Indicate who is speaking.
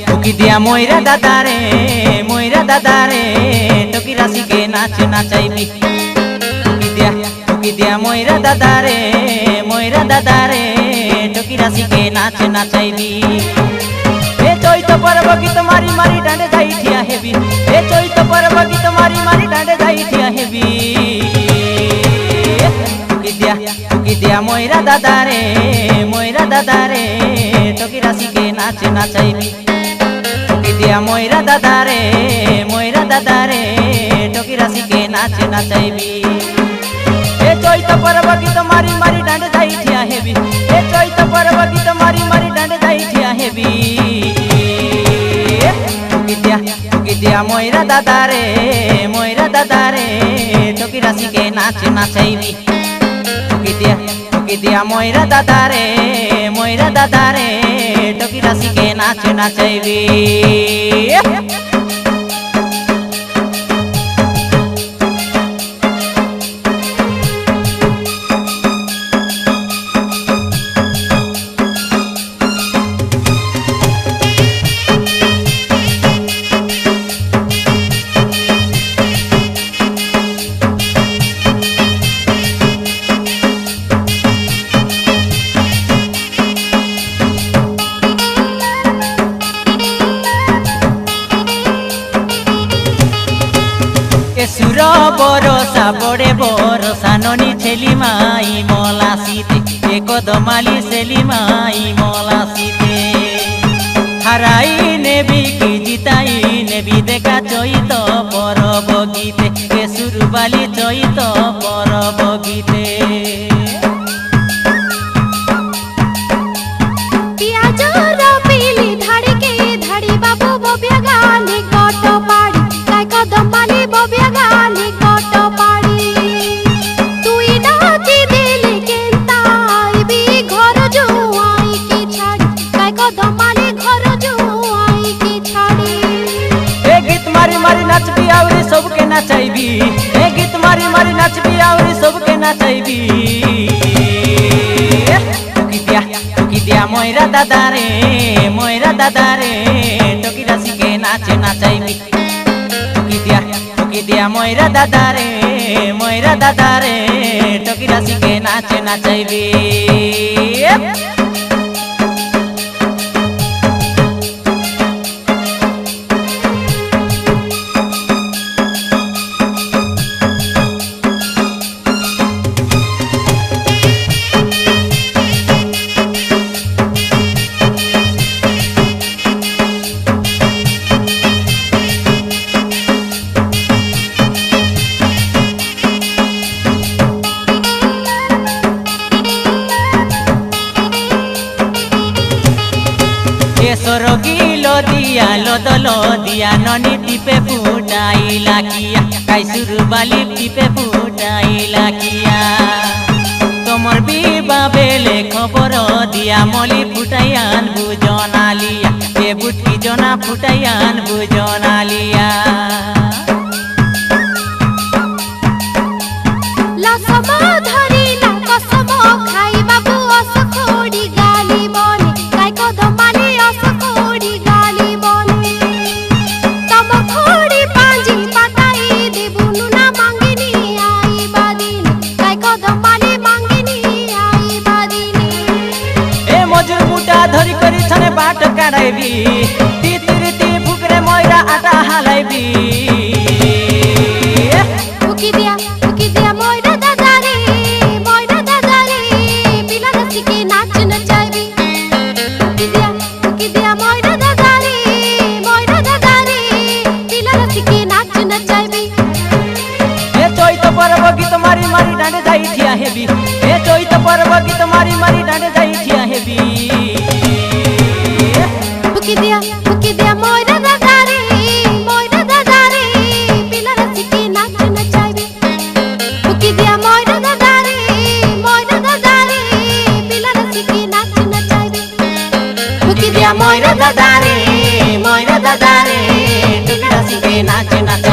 Speaker 1: ফুকি দিয়া ময়রা দাদারে টকি রাশিকে নাচ নাচাইবি। ফুকি দিয়া ময়রা দাদারে টকি রাশিকে নাচ নাচাইবি। এ চৈত পর্ব গীত মারি মারি ডাঁডে যাই ঠিয়া হেবি। এ চৈত পর্ব গীত মারি মারি ডাঁডে যাই ঠিয়া হেবি। ফুকি দিয়া ময়রা দাদারে টকি রাশিকে নাচ নাচাইবি। ফুকি দিয়া ময়রা দাদারে টকি রাশিকে নাচ নাচাইবি। এ চৈত পর্ব গীত মারি মারি ডাঁডে যাই ঠিয়া হেবি। এ চৈত পর্ব গীত মারি মারি ডাঁডে যাই ঠিয়া হেবি। ফুকি দিয়া ময়রা দাদারে টকি রাশিকে নাচ নাচাইবি। ফুকি দিয়া ময়রা দাদারে টকি রাশিকে নাচ নাচাইবি। সুর বরসা বড়ে বরসা ননি ছেলি মাই মলাসিতে এ কদমালি সেলি মাই মলাসিতে। হারাই নেবি কি জিতাই নেবি দেখা চৈত পরব গীতে এ সুরবালি চৈত পরব গীতে। सबके नाचाइबी। ए गीत मारी मारी नाचबी और सबके नाचाइबी। ফুকি দিয়া ময়রা দাদারে টকি রাশিকে নাচ নাচাইবি। ফুকি দিয়া ময়রা দাদারে টকি রাশিকে নাচ নাচাইবি। সরগি লদিয়া ননি টিপে ফুটাইলা কিয়া কাইসুর বালি টিপে ফুটাইলা কিয়া। তোমার বিবা বেলে খবর দিয়া মলি ফুটাইয়ান বুজনালিয়া এ বুটকি জনা ফুটাইয়ান বুজনালিয়া। ধরি করি ছনে বাট কাড়াইবি তিতি ফুকরে ময়রা আটা হালাইবি। ফুকি দিয়া ময়রা দাদারে পিলা রাশিকে নাচ নাচাইবি। ফুকি দিয়া ময়রা দাদারে পিলা রাশিকে নাচ নাচাইবি। এ চৈত পর্ব গীত মারি মারি ডাঁডে যাই ঠিয়া হেবি। এ চৈত পর্ব গীত মারি মারি ডাঁডে যাই ঠিয়া হেবি। ফুকি দিয়া ময়রা দাদারে পিলা রাশিকে নাচ নাচাইবি। ফুকি দিয়া ময়রা দাদারে পিলা রাশিকে নাচ নাচাইবি। ফুকি দিয়া ময়রা দাদারে টকি রাশিকে নাচ নাচাইবি।